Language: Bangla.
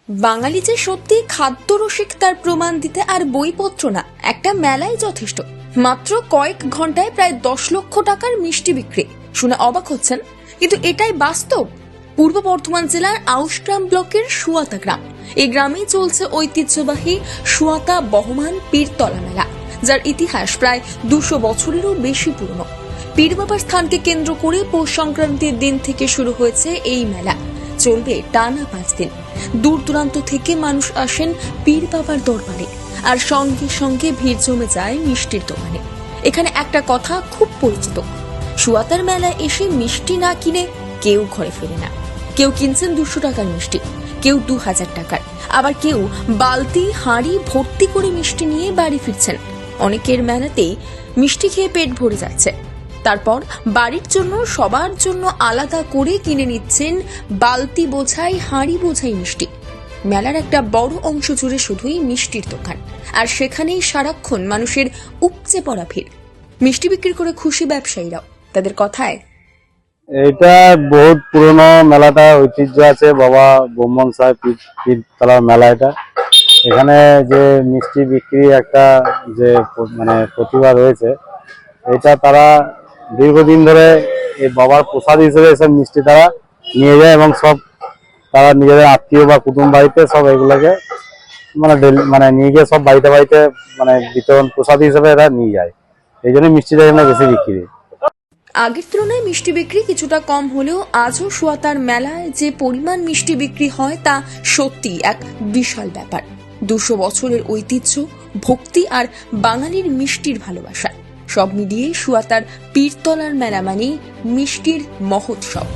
বাঙালি যে সত্যি খাদ্যরসিক তার প্রমাণ দিতে আর বইপত্র না, একটা মেলাই যথেষ্ট। মাত্র কয়েক ঘন্টায় প্রায় 10 লক্ষ টাকার মিষ্টি বিক্রি শুনে অবাক হচ্ছেন, কিন্তু এটাই বাস্তব। পূর্ব বর্ধমান জেলার আউশগ্রাম ব্লকের সুয়াতা গ্রাম, এই গ্রামেই চলছে ঐতিহ্যবাহী সুয়াতা বহমান পীরতলা মেলা, যার ইতিহাস প্রায় 200 বছরেরও বেশি পুরনো। পীর বাবার স্থানকে কেন্দ্র করে পৌষ সংক্রান্তির দিন থেকে শুরু হয়েছে এই মেলা, চলবে টানা 5 দিন। দূর দূরান্ত থেকে মানুষ আসেন পীর বাবার দরবারে, আর সঙ্গে সঙ্গে ভিড় জমে যায় মিষ্টির দোকানে। এখানে একটা কথা খুব পরিচিত, সুয়াতার মেলায় এসে মিষ্টি না কিনে কেউ ঘরে ফেরে না। কেউ কিনছেন 200 টাকার মিষ্টি, কেউ 2000 টাকার, আবার কেউ বালতি হাঁড়ি ভর্তি করে মিষ্টি নিয়ে বাড়ি ফিরছেন। অনেকের মেলাতেই মিষ্টি খেয়ে পেট ভরে যাচ্ছে, তারপর বাড়ির জন্য সবার জন্য আলাদা করে কিনে নিচ্ছেন বালতি বোঝাই হাঁড়ি বোঝাই মিষ্টি। মেলার একটা বড় অংশ জুড়ে শুধুই মিষ্টির দোকান, আর সেখানেই সারাক্ষণ মানুষের উপচে পড়া ভিড়। মিষ্টি বিক্রি করে খুশি ব্যবসায়ীরাও। তাদের কথায়, এটা বহুত পুরনো মেলাটা, ঐতিহ্য আছে বাবা ব্রহ্মণ সাহেব পীরতলার মেলা। এটা এখানে যে মিষ্টি বিক্রি একটা যে মানে প্রতিভা রয়েছে, এটা তারা দীর্ঘদিন ধরে এই বাবার প্রসাদ হিসেবে এসব মিষ্টি তারা নিয়ে যায়, এবং সব তারা নিজেদের আত্মীয় বা কুটুম বাড়িতে সব এগুলোকে মানে নিয়ে গিয়ে সব বাড়িতে বাড়িতে মানে বিতরণ প্রসাদ হিসেবে এরা নিয়ে যায়। এই জন্য মিষ্টিটা এখানে বেশি বিক্রি। আগের তুলনায় মিষ্টি বিক্রি কিছুটা কম হলেও আজও সুয়াতার মেলায় যে পরিমাণ মিষ্টি বিক্রি হয় তা সত্যি এক বিশাল ব্যাপার। 200 বছরের ঐতিহ্য, ভক্তি আর বাঙালির মিষ্টির ভালোবাসা, সব মিলিয়ে সুয়াতার পীরতলার মেলা মানে মিষ্টির মহোৎসব।